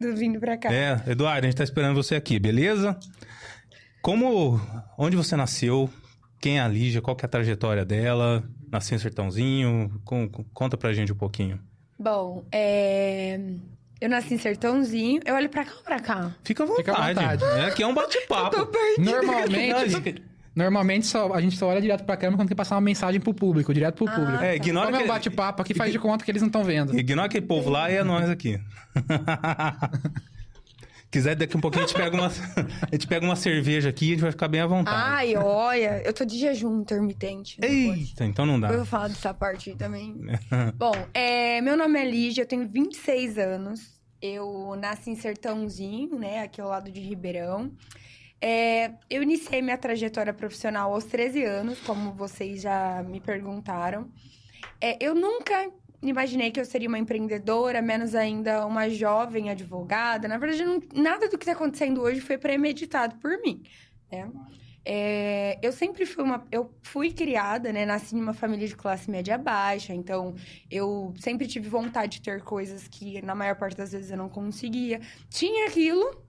vindo pra cá. Eduardo, a gente tá esperando você aqui, beleza? Onde você nasceu? Quem é a Lígia? Qual que é a trajetória dela? Nasceu em Sertãozinho? Conta pra gente um pouquinho. Bom, eu nasci em Sertãozinho. Eu olho pra cá ou pra cá? Fica à vontade. Aqui é um bate-papo. Eu tô perdida. Normalmente a gente só olha direto pra câmera quando quer passar uma mensagem pro público, direto pro público. Ignora Como é um bate-papo aqui, faz de conta que eles não estão vendo. Ignora aquele povo lá e é nós aqui. Quiser, daqui um pouquinho a gente pega uma cerveja aqui e a gente vai ficar bem à vontade. Ai, olha, eu tô de jejum intermitente. Eita, então não dá. Eu vou falar dessa parte aí também. Bom, meu nome é Lígia, eu tenho 26 anos. Eu nasci em Sertãozinho, né, aqui ao lado de Ribeirão. Eu iniciei minha trajetória profissional aos 13 anos, como vocês já me perguntaram. Eu nunca imaginei que eu seria uma empreendedora, menos ainda uma jovem advogada. Na verdade, nada do que está acontecendo hoje foi premeditado por mim, né? Eu sempre fui criada, né? Nasci numa família de classe média baixa, então eu sempre tive vontade de ter coisas que na maior parte das vezes eu não conseguia. Tinha aquilo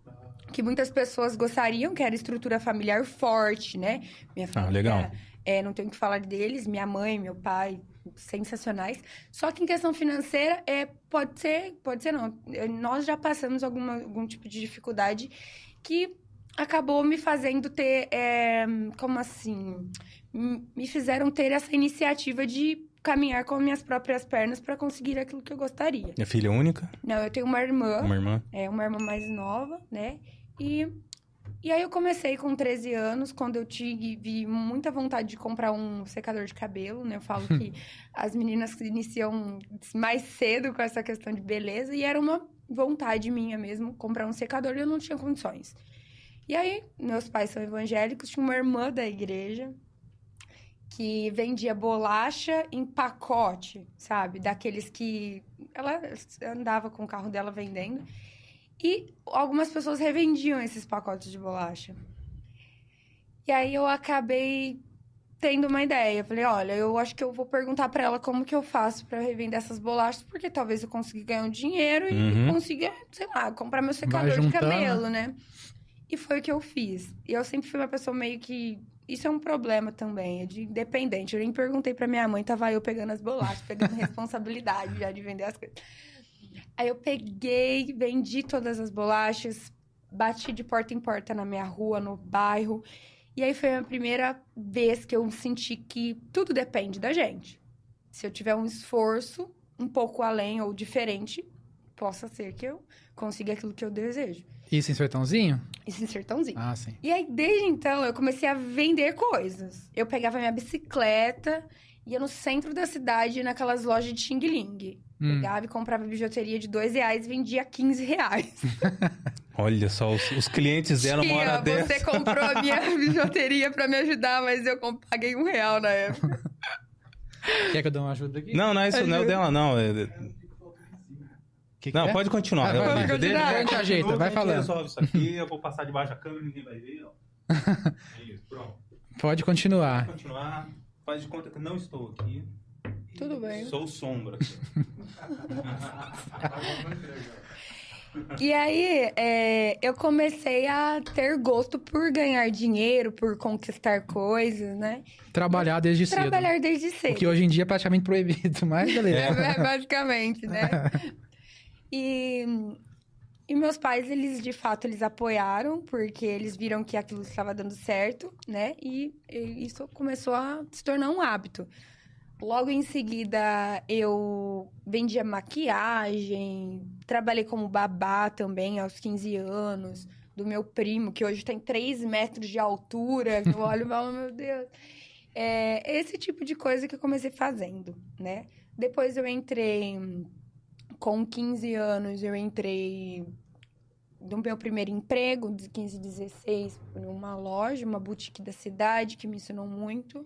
que muitas pessoas gostariam, que era estrutura familiar forte, né? Minha família, legal. Não tenho o que falar deles, minha mãe, meu pai, sensacionais. Só que em questão financeira, pode ser não. Nós já passamos algum tipo de dificuldade que acabou me fazendo ter, como assim? Me fizeram ter essa iniciativa de caminhar com minhas próprias pernas para conseguir aquilo que eu gostaria. É filha única? Não, eu tenho uma irmã. Uma irmã? Uma irmã mais nova, né? E aí eu comecei com 13 anos, quando eu tive muita vontade de comprar um secador de cabelo, né? Eu falo que as meninas iniciam mais cedo com essa questão de beleza, e era uma vontade minha mesmo, comprar um secador, e eu não tinha condições. E aí, meus pais são evangélicos, tinha uma irmã da igreja que vendia bolacha em pacote, sabe? Daqueles que ela andava com o carro dela vendendo. E algumas pessoas revendiam esses pacotes de bolacha. E aí eu acabei tendo uma ideia. Eu falei, olha, eu acho que eu vou perguntar pra ela como que eu faço pra revender essas bolachas, porque talvez eu consiga ganhar um dinheiro e consiga, sei lá, comprar meu secador de cabelo, né? E foi o que eu fiz. E eu sempre fui uma pessoa meio que... Isso é um problema também, de independente. Eu nem perguntei pra minha mãe, tava eu pegando as bolachas, pegando responsabilidade já de vender as coisas. Aí eu peguei, vendi todas as bolachas, bati de porta em porta na minha rua, no bairro. E aí foi a primeira vez que eu senti que tudo depende da gente. Se eu tiver um esforço um pouco além ou diferente, possa ser que eu consiga aquilo que eu desejo. Isso em Sertãozinho? Isso em Sertãozinho. Ah, sim. E aí, desde então, eu comecei a vender coisas. Eu pegava minha bicicleta, ia no centro da cidade, naquelas lojas de xing-ling. Pegava e comprava bijuteria de R$2 e vendia R$15. Olha só, os clientes deram uma hora dessa. Você comprou a minha bijuteria pra me ajudar, mas eu paguei R$1 na época. Quer que eu dê uma ajuda aqui? Não, isso não é o dela, não. Não, pode continuar. Vai continuar. A gente ajeita, vai falando. Resolve isso aqui, eu vou passar debaixo da câmera, ninguém vai ver, ó. Isso, pronto. Pode continuar. Pode continuar. Faz de conta que não estou aqui. Tudo bem. Sou sombra. E aí, eu comecei a ter gosto por ganhar dinheiro, por conquistar coisas, né? Trabalhar desde cedo. Trabalhar desde cedo. O que hoje em dia é praticamente proibido, mas beleza. Basicamente, né? E meus pais, eles de fato, eles apoiaram, porque eles viram que aquilo estava dando certo, né? E isso começou a se tornar um hábito. Logo em seguida, eu vendia maquiagem, trabalhei como babá também aos 15 anos, do meu primo, que hoje tem 3 metros de altura. Eu olho e falo, meu Deus. Esse tipo de coisa que eu comecei fazendo, né? Depois eu entrei, com 15 anos, eu entrei no meu primeiro emprego, de 15, 16, numa loja, uma boutique da cidade, que me ensinou muito.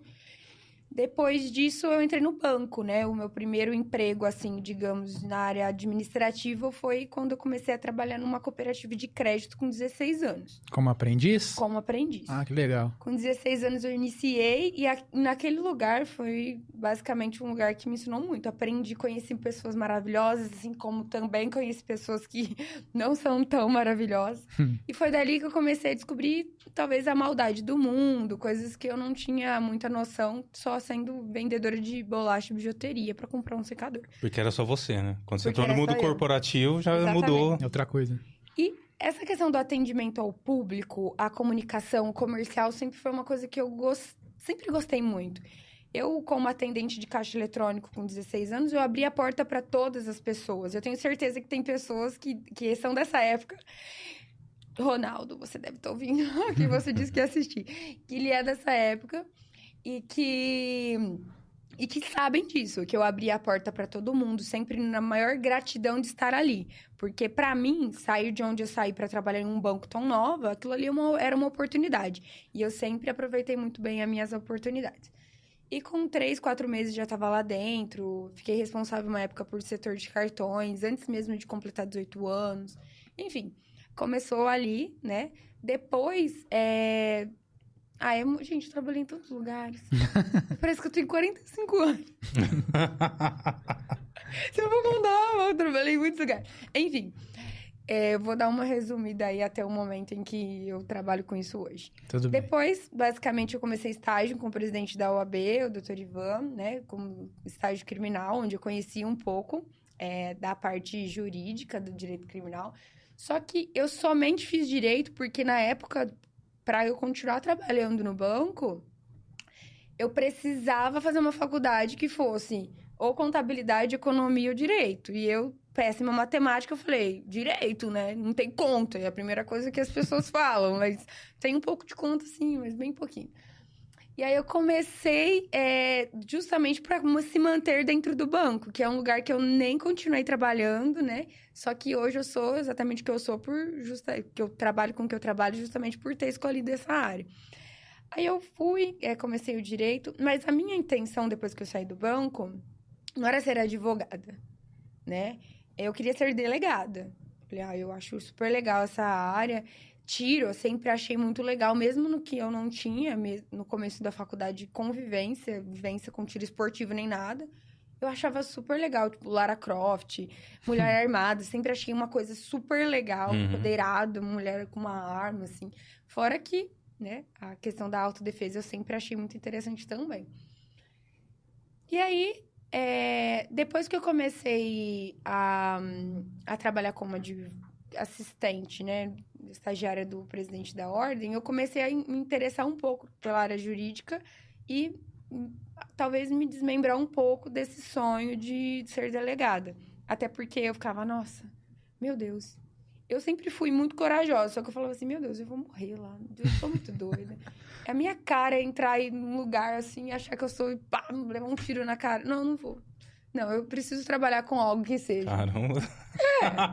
Depois disso, eu entrei no banco, né? O meu primeiro emprego, assim, digamos, na área administrativa foi quando eu comecei a trabalhar numa cooperativa de crédito com 16 anos, Como aprendiz? como aprendiz. Ah, que legal. Com 16 anos eu iniciei e naquele lugar foi basicamente um lugar que me ensinou muito. Aprendi, conheci pessoas maravilhosas, assim como também conheci pessoas que não são tão maravilhosas. E foi dali que eu comecei a descobrir talvez a maldade do mundo, coisas que eu não tinha muita noção, só sendo vendedora de bolacha e bijuteria para comprar um secador. Porque era só você, né? Quando você Porque entrou no era mundo só eu. corporativo, já Exatamente. mudou. É outra coisa. E essa questão do atendimento ao público, a comunicação comercial, sempre foi uma coisa que eu sempre gostei muito. Eu, como atendente de caixa eletrônico com 16 anos, eu abri a porta para todas as pessoas. Eu tenho certeza que tem pessoas que são dessa época. Ronaldo, você deve estar ouvindo, que você disse que ia assistir. Que ele é dessa época e que sabem disso, que eu abri a porta para todo mundo, sempre na maior gratidão de estar ali. Porque, para mim, sair de onde eu saí para trabalhar em um banco tão novo, aquilo ali era uma oportunidade. E eu sempre aproveitei muito bem as minhas oportunidades. E com 3, 4 meses já estava lá dentro, fiquei responsável uma época por setor de cartões, antes mesmo de completar 18 anos. Enfim, começou ali, né? Depois, gente, eu trabalhei em tantos lugares. Parece que eu tenho 45 anos. Se eu vou contar, eu trabalhei em muitos lugares. Enfim, eu vou dar uma resumida aí até o momento em que eu trabalho com isso hoje. Tudo bem. Depois, basicamente, eu comecei estágio com o presidente da OAB, o Dr. Ivan, né? Como estágio criminal, onde eu conheci um pouco da parte jurídica do direito criminal. Só que eu somente fiz direito porque, na época, para eu continuar trabalhando no banco, eu precisava fazer uma faculdade que fosse ou contabilidade, economia ou direito. E eu, péssima matemática, eu falei, direito, né? Não tem conta. É a primeira coisa que as pessoas falam, mas tem um pouco de conta, sim, mas bem pouquinho. E aí eu comecei justamente para se manter dentro do banco, que é um lugar que eu nem continuei trabalhando, né? Só que hoje eu sou exatamente o que eu sou, que eu trabalho com o que eu trabalho justamente por ter escolhido essa área. Aí eu fui, comecei o direito, mas a minha intenção depois que eu saí do banco não era ser advogada, né? Eu queria ser delegada. Falei, eu acho super legal essa área. Tiro, eu sempre achei muito legal, mesmo no que eu não tinha, no começo da faculdade, vivência com tiro esportivo nem nada. Eu achava super legal, tipo, Lara Croft, Mulher Armada, sempre achei uma coisa super legal, empoderado, mulher com uma arma, assim. Fora que, né, a questão da autodefesa eu sempre achei muito interessante também. E aí, depois que eu comecei a trabalhar como assistente, né, estagiária do presidente da ordem, eu comecei a me interessar um pouco pela área jurídica e talvez me desmembrar um pouco desse sonho de ser delegada. Até porque eu ficava, nossa, meu Deus. Eu sempre fui muito corajosa, só que eu falava assim, meu Deus, eu vou morrer lá, eu sou muito doida. A minha cara é entrar em um lugar assim, achar que eu sou e pá, levar um tiro na cara. Não vou. Não, eu preciso trabalhar com algo que seja. Caramba.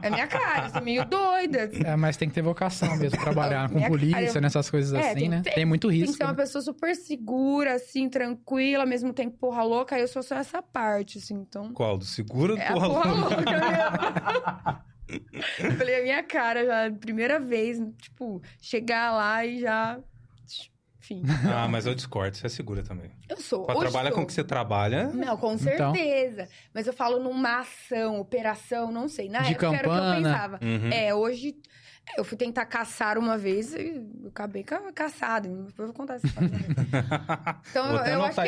É minha cara, eu sou meio doida. Mas tem que ter vocação mesmo, trabalhar com polícia, nessas coisas assim, né? Tem muito risco. Tem que ser uma pessoa super segura, assim, tranquila, ao mesmo tempo porra louca. Aí eu sou só essa parte, assim, então... Qual? Do seguro ou do porra louca? louca? Eu falei, a minha cara já, primeira vez, tipo, chegar lá e já... Enfim. Mas eu discordo, você é segura também. Eu sou. Pra trabalhar com o que você trabalha... Não, com certeza. Então... Mas eu falo numa ação, operação, não sei. Na época era o que eu pensava. Hoje... Eu fui tentar caçar uma vez e eu acabei caçada. Depois eu vou contar essa história. Então, eu acho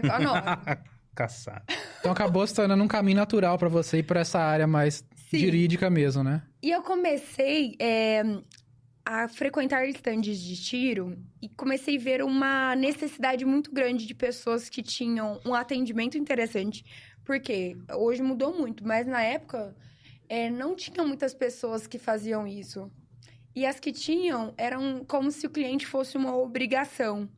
que anota. Caçar. Então, acabou se tornando um caminho natural pra você ir pra essa área mais jurídica mesmo, né? E eu comecei a frequentar estandes de tiro e comecei a ver uma necessidade muito grande de pessoas que tinham um atendimento interessante. Porque hoje mudou muito, mas na época não tinham muitas pessoas que faziam isso. E as que tinham eram como se o cliente fosse uma obrigação,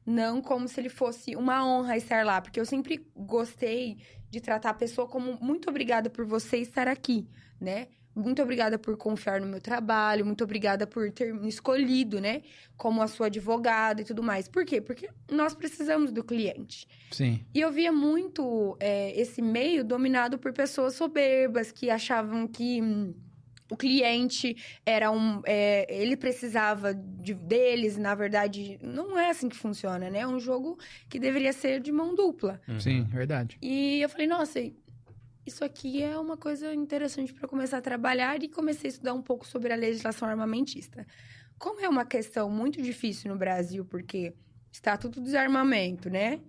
não como se ele fosse uma honra estar lá. Porque eu sempre gostei de tratar a pessoa como muito obrigada por você estar aqui, né? muito obrigada por confiar no meu trabalho, muito obrigada por ter me escolhido, né, como a sua advogada e tudo mais. Por quê? Porque nós precisamos do cliente. Sim. E eu via muito esse meio dominado por pessoas soberbas que achavam que o cliente era ele precisava deles, na verdade, não é assim que funciona, né? É um jogo que deveria ser de mão dupla. Sim, verdade. E eu falei, nossa, isso aqui é uma coisa interessante para começar a trabalhar, e comecei a estudar um pouco sobre a legislação armamentista. Como é uma questão muito difícil no Brasil, porque Estatuto do Desarmamento, né?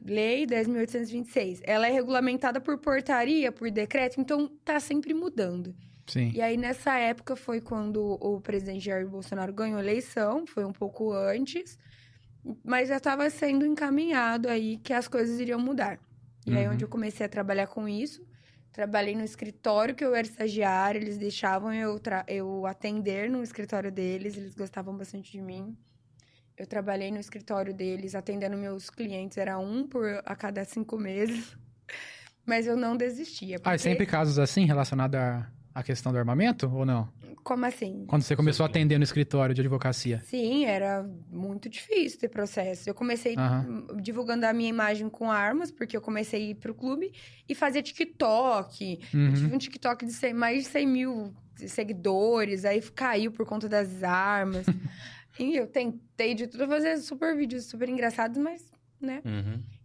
Lei 10.826. Ela é regulamentada por portaria, por decreto, então tá sempre mudando. Sim. E aí, nessa época, foi quando o presidente Jair Bolsonaro ganhou a eleição, foi um pouco antes, mas já estava sendo encaminhado aí que as coisas iriam mudar. E aí, onde eu comecei a trabalhar com isso, trabalhei no escritório que eu era estagiária, eles deixavam eu atender no escritório deles, eles gostavam bastante de mim. Eu trabalhei no escritório deles, atendendo meus clientes, era um a cada 5 meses. Mas eu não desistia. Ah, e sempre casos assim, relacionados à questão do armamento, ou não? Como assim? Quando você começou a atender no escritório de advocacia? Sim, era muito difícil ter processo. Eu comecei divulgando a minha imagem com armas, porque eu comecei a ir pro clube e fazia TikTok. Eu tive um TikTok de mais de 100 mil seguidores, aí caiu por conta das armas. E eu tentei de tudo fazer super vídeos super engraçados, mas, né?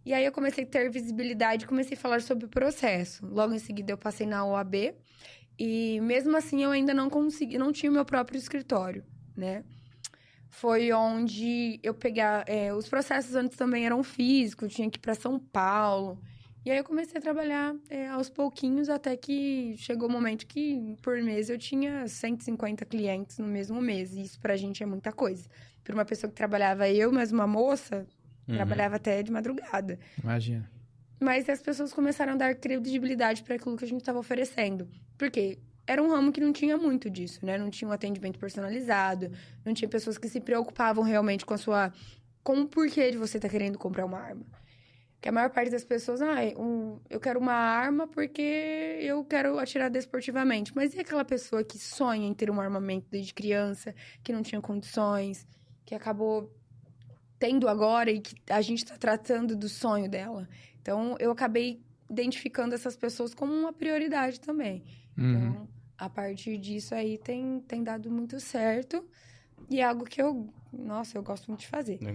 E aí eu comecei a ter visibilidade, comecei a falar sobre o processo. Logo em seguida eu passei na OAB. E mesmo assim eu ainda não tinha o meu próprio escritório, né? Foi onde eu pegar... os processos antes também eram físicos, eu tinha que ir para São Paulo. E aí eu comecei a trabalhar aos pouquinhos, até que chegou o momento que, por mês, eu tinha 150 clientes no mesmo mês. E isso pra gente é muita coisa. Para uma pessoa que trabalhava mais uma moça, trabalhava até de madrugada. Imagina. Mas as pessoas começaram a dar credibilidade para aquilo que a gente estava oferecendo. Por quê? Era um ramo que não tinha muito disso, né? Não tinha um atendimento personalizado, não tinha pessoas que se preocupavam realmente com o porquê de você estar querendo comprar uma arma. Que a maior parte das pessoas, eu quero uma arma porque eu quero atirar desportivamente. Mas e aquela pessoa que sonha em ter um armamento desde criança, que não tinha condições, que acabou tendo agora e que a gente está tratando do sonho dela? Então, eu acabei identificando essas pessoas como uma prioridade também. Então, a partir disso aí tem dado muito certo. E é algo que eu gosto muito de fazer.